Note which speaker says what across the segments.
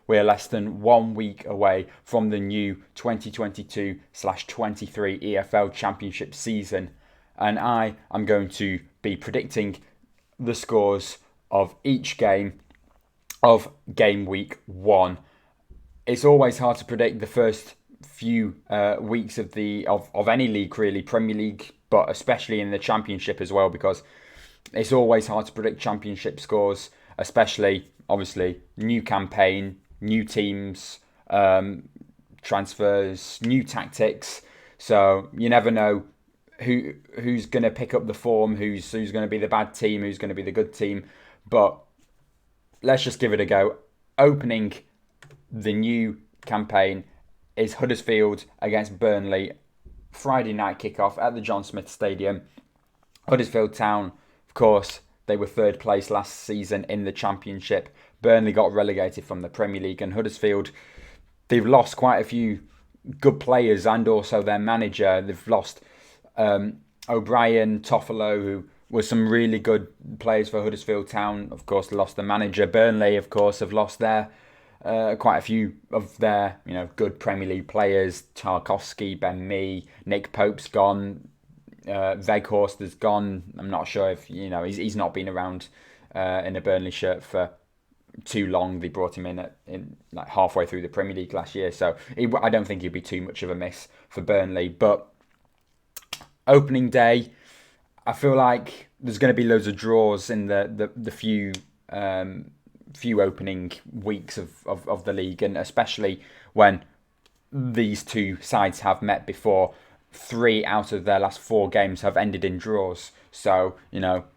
Speaker 1: we're less than 1 week away from the new 2022/23 EFL Championship season, and I am going to be predicting the scores of each game of game week 1. It's always hard to predict the first few weeks of any league, really, Premier League, but especially in the Championship as well, because it's always hard to predict Championship scores, especially, obviously, new campaign, new teams, transfers, new tactics. So you never know who's going to pick up the form, who's going to be the bad team, who's going to be the good team. But let's just give it a go. Opening the new campaign is Huddersfield against Burnley. Friday night kickoff at the John Smith Stadium. Huddersfield Town, of course, they were third place last season in the Championship. Burnley got relegated from the Premier League, and Huddersfield, they've lost quite a few good players and also their manager. They've lost O'Brien, Toffolo, who were some really good players for Huddersfield Town. Of course, they lost the manager. Burnley, of course, have lost their quite a few of their good Premier League players. Tarkowski, Ben Mee, Nick Pope's gone. Weghorst has gone. I'm not sure if he's not been around in a Burnley shirt for too long. They brought him in like halfway through the Premier League last year, so I don't think he'd be too much of a miss for Burnley. But opening day, I feel like there's going to be loads of draws in the few opening weeks of the league, and especially when these two sides have met before. 3 out of their last 4 games have ended in draws. So,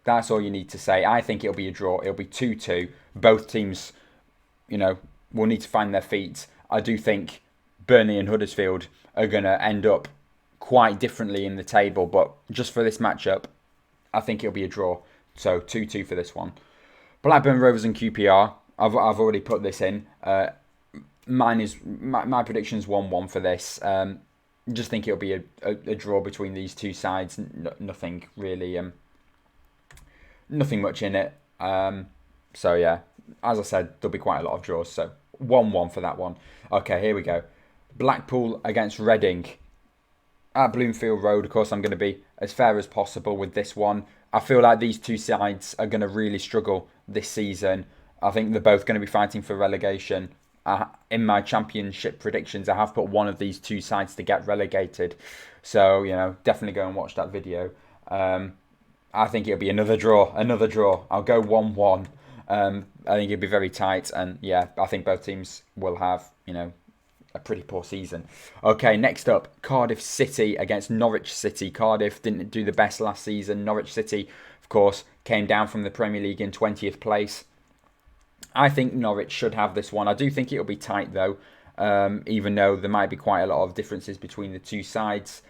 Speaker 1: that's all you need to say. I think it'll be a draw. It'll be 2-2. Both teams, will need to find their feet. I do think Burnley and Huddersfield are going to end up quite differently in the table. But just for this matchup, I think it'll be a draw. So, 2-2 for this one. Blackburn Rovers and QPR. I've already put this in. My prediction's 1-1 for this. Just think it'll be a draw between these two sides. Nothing really, nothing much in it. So yeah, as I said, there'll be quite a lot of draws. So 1-1 for that one. Okay, here we go. Blackpool against Red Ink at Bloomfield Road. Of course, I'm going to be as fair as possible with this one. I feel like these two sides are going to really struggle this season. I think they're both going to be fighting for relegation. In my Championship predictions, I have put one of these two sides to get relegated. So, definitely go and watch that video. I think it'll be another draw. I'll go 1-1. I think it'll be very tight. And, yeah, I think both teams will have, a pretty poor season. Okay, next up, Cardiff City against Norwich City. Cardiff didn't do the best last season. Norwich City, of course, came down from the Premier League in 20th place. I think Norwich should have this one. I do think it'll be tight, though, even though there might be quite a lot of differences between the two sides.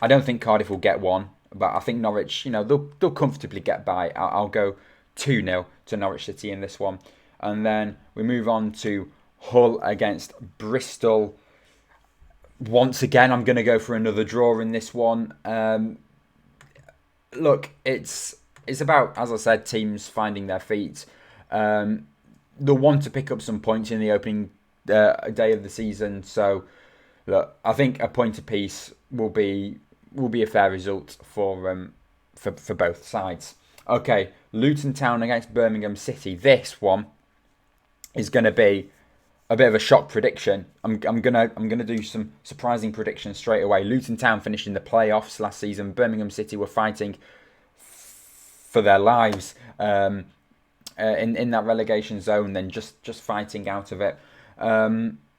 Speaker 1: I don't think Cardiff will get one, but I think Norwich, they'll comfortably get by. I'll go 2-0 to Norwich City in this one. And then we move on to Hull against Bristol. Once again, I'm going to go for another draw in this one. Look, it's about, as I said, teams finding their feet. They'll want to pick up some points in the opening day of the season. So, look, I think a point apiece will be a fair result for both sides. Okay, Luton Town against Birmingham City. This one is going to be a bit of a shock prediction. I'm gonna do some surprising predictions straight away. Luton Town finished in the playoffs last season. Birmingham City were fighting for their lives. In that relegation zone, then just fighting out of it.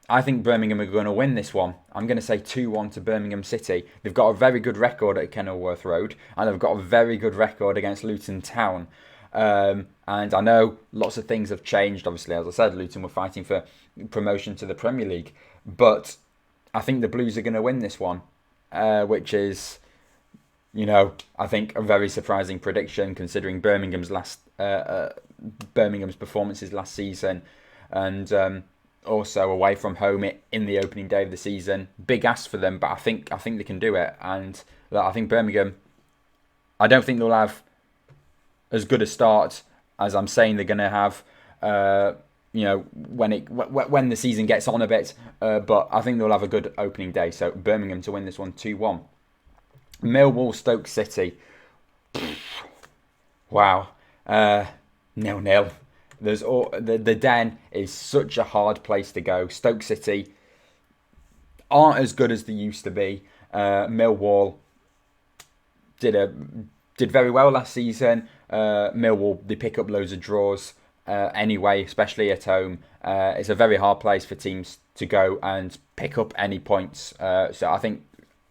Speaker 1: I think Birmingham are going to win this one. I'm going to say 2-1 to Birmingham City. They've got a very good record at Kenilworth Road, and they've got a very good record against Luton Town. And I know lots of things have changed. Obviously, as I said, Luton were fighting for promotion to the Premier League, but I think the Blues are going to win this one, which is, I think a very surprising prediction considering Birmingham's performances last season, and also away from home in the opening day of the season. Big ask for them, but I think they can do it. And I think Birmingham, I don't think they'll have as good a start as I'm saying they're going to have. when the season gets on a bit. But I think they'll have a good opening day. So Birmingham to win this one 2-1. Millwall Stoke City. Wow. 0-0. The Den is such a hard place to go. Stoke City aren't as good as they used to be. Millwall did very well last season. Millwall, they pick up loads of draws anyway, especially at home. It's a very hard place for teams to go and pick up any points. So I think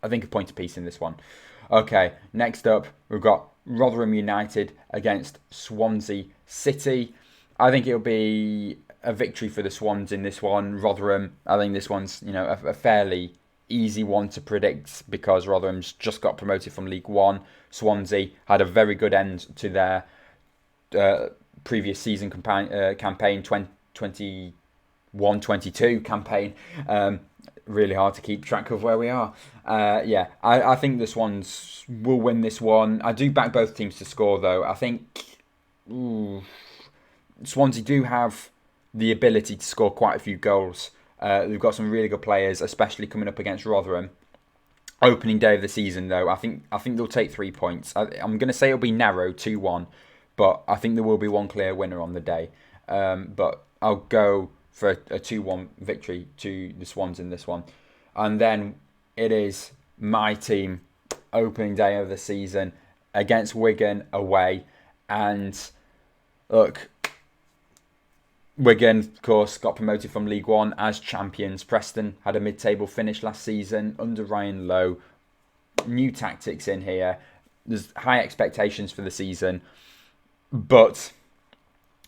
Speaker 1: a point apiece in this one. Okay, next up we've got Rotherham United against Swansea City. I think it'll be a victory for the Swans in this one. Rotherham, I think this one's a fairly easy one to predict because Rotherham's just got promoted from League One. Swansea had a very good end to their previous season campaign, 21-22 campaign. Really hard to keep track of where we are. I think the Swans will win this one. I do back both teams to score though. I think Swansea do have the ability to score quite a few goals. They've got some really good players, especially coming up against Rotherham. Opening day of the season, though, I think they'll take 3 points. I'm going to say it'll be narrow, 2-1, but I think there will be one clear winner on the day. But I'll go for a 2-1 victory to the Swans in this one. And then it is my team, opening day of the season, against Wigan away. And look, Wigan, of course, got promoted from League One as champions. Preston had a mid-table finish last season under Ryan Lowe. New tactics in here. There's high expectations for the season. But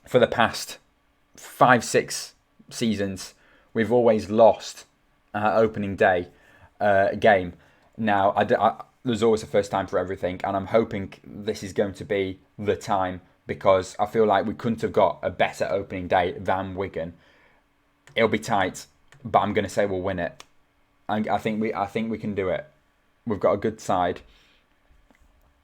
Speaker 1: for the past 5-6 seasons, we've always lost our opening day game. Now, there's always a first time for everything, and I'm hoping this is going to be the time, because I feel like we couldn't have got a better opening day than Wigan. It'll be tight, but I'm going to say we'll win it. I think we can do it. We've got a good side,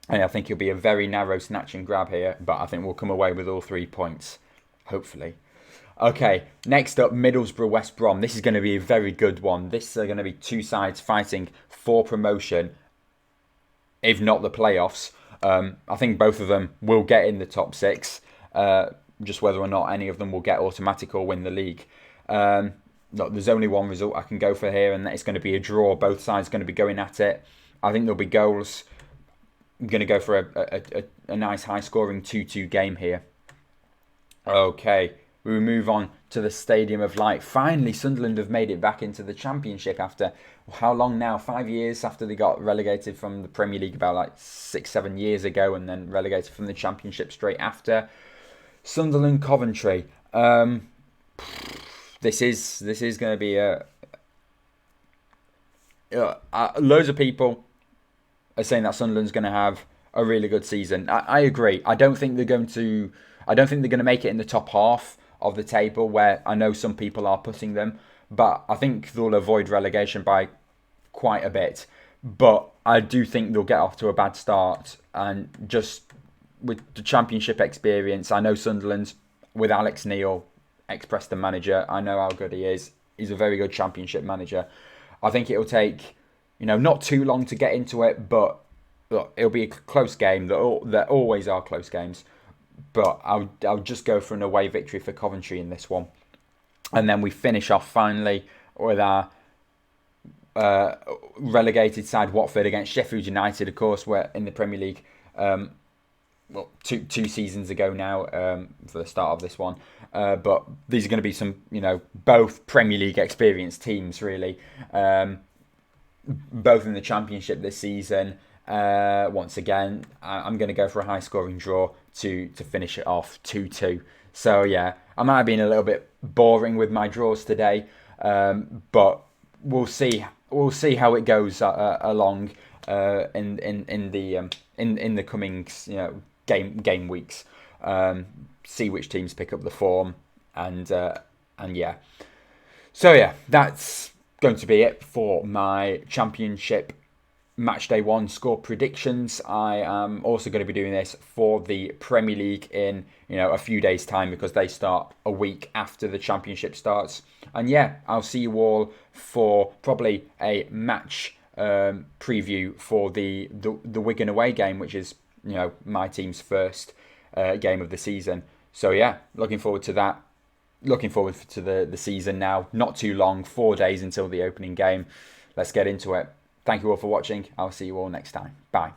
Speaker 1: and I think it'll be a very narrow snatch and grab here, but I think we'll come away with all 3 points, hopefully. Okay, next up, Middlesbrough West Brom. This is going to be a very good one. This is going to be two sides fighting for promotion, if not the playoffs. I think both of them will get in the top 6. Just whether or not any of them will get automatic or win the league. Look, there's only one result I can go for here, and that is going to be a draw. Both sides are going to be going at it. I think there'll be goals. I'm going to go for a nice high-scoring 2-2 game here. Okay, we move on to the Stadium of Light. Finally, Sunderland have made it back into the Championship after how long now? 5 years after they got relegated from the Premier League about like 6-7 years ago, and then relegated from the Championship straight after. Sunderland Coventry. This is going to be loads of people are saying that Sunderland's going to have a really good season. I agree. I don't think they're going to make it in the top half of the table, where I know some people are putting them, but I think they'll avoid relegation by quite a bit. But I do think they'll get off to a bad start, and just with the Championship experience, I know Sunderland with Alex Neil, ex-Preston manager, I know how good he is. He's a very good Championship manager. I think it'll take, not too long to get into it, but look, it'll be a close game. There always are close games. But I'll just go for an away victory for Coventry in this one. And then we finish off finally with our relegated side Watford against Sheffield United. Of course, we're in the Premier League two seasons ago now for the start of this one. But these are going to be some, both Premier League experienced teams, really. Both in the Championship this season. Once again, I'm going to go for a high-scoring draw to finish it off 2-2. So yeah, I might have been a little bit boring with my draws today, but we'll see. We'll see how it goes along in the coming game weeks. See which teams pick up the form, and yeah. So yeah, that's going to be it for my Championship match day 1 score predictions. I am also going to be doing this for the Premier League in a few days' time, because they start a week after the Championship starts. And yeah, I'll see you all for probably a match preview for the Wigan away game, which is my team's first game of the season. So yeah, looking forward to that. Looking forward to the season now. Not too long, 4 days until the opening game. Let's get into it. Thank you all for watching. I'll see you all next time. Bye.